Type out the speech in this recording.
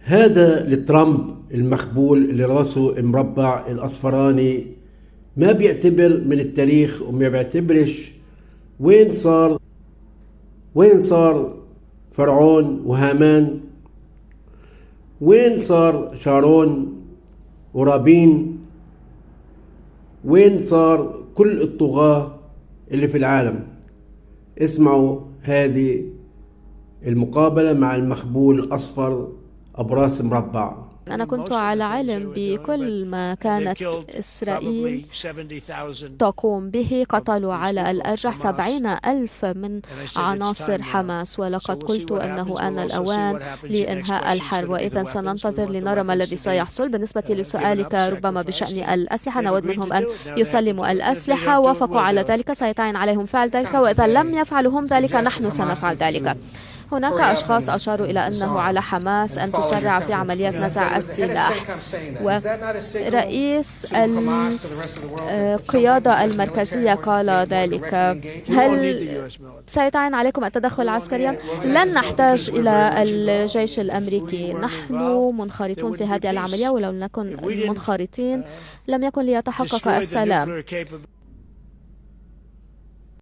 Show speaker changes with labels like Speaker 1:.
Speaker 1: هذا لترامب المخبول اللي راسه مربع الأصفراني، ما بيعتبر من التاريخ وما بيعتبرش وين صار فرعون وهامان، وين صار شارون ورابين، وين صار كل الطغاة اللي في العالم. اسمعوا هذه المقابلة مع المخبول الأصفر أبو راس مربع.
Speaker 2: أنا كنت على علم بكل ما كانت إسرائيل تقوم به. قتلوا على الأرجح 70,000 من عناصر حماس، ولقد قلت أنه آن الأوان لإنهاء الحرب، وإذا سننتظر لنرى ما الذي سيحصل. بالنسبة لسؤالك ربما بشأن الأسلحة، نود منهم أن يسلموا الأسلحة. وافقوا على ذلك سيتعين عليهم فعل ذلك، وإذا لم يفعلوا هم ذلك نحن سنفعل ذلك. هناك أشخاص أشاروا إلى أنه على حماس أن تسرع في عمليات نزع السلاح، ورئيس القيادة المركزية قال ذلك. هل سيتعين عليكم التدخل العسكري؟ لن نحتاج إلى الجيش الأمريكي، نحن منخرطون في هذه العملية، ولو نكن منخرطين لم يكن ليتحقق السلام.